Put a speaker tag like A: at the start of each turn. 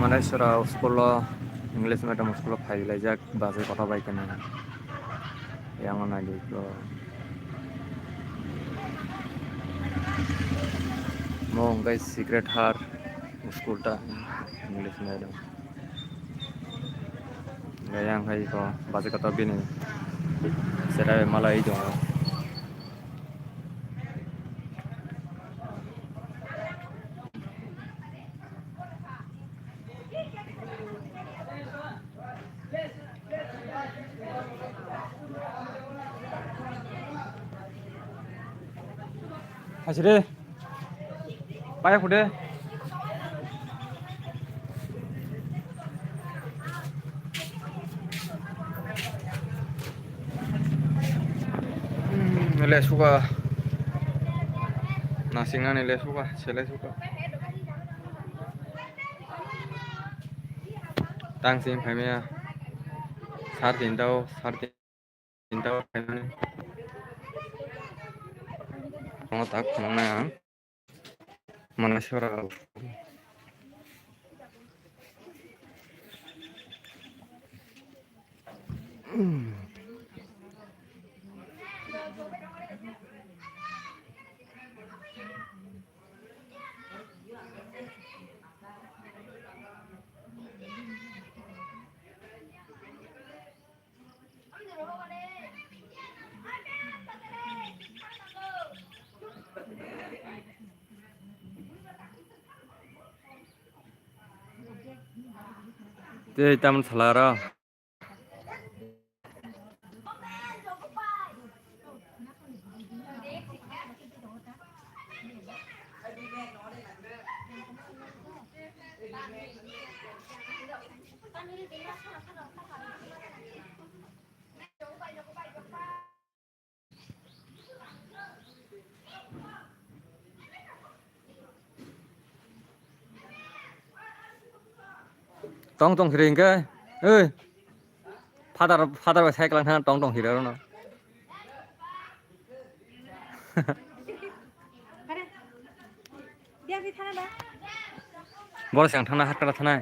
A: Malaysia sekolah English medium sekolah file aja bahasa kota baik kan yang mana itu mau guys secret heart sekolah ta English medium yang kayak itu bahasa kota bini saya malah itu hasil deh banyak udah nilai suka nasingan nilai suka selesai suka tangsim kami ya सार तीनटा tak mana mana suara Jadi taman selara tong hiring ke father saya kelang tong hiring no boleh siang tanah hat tanah tanah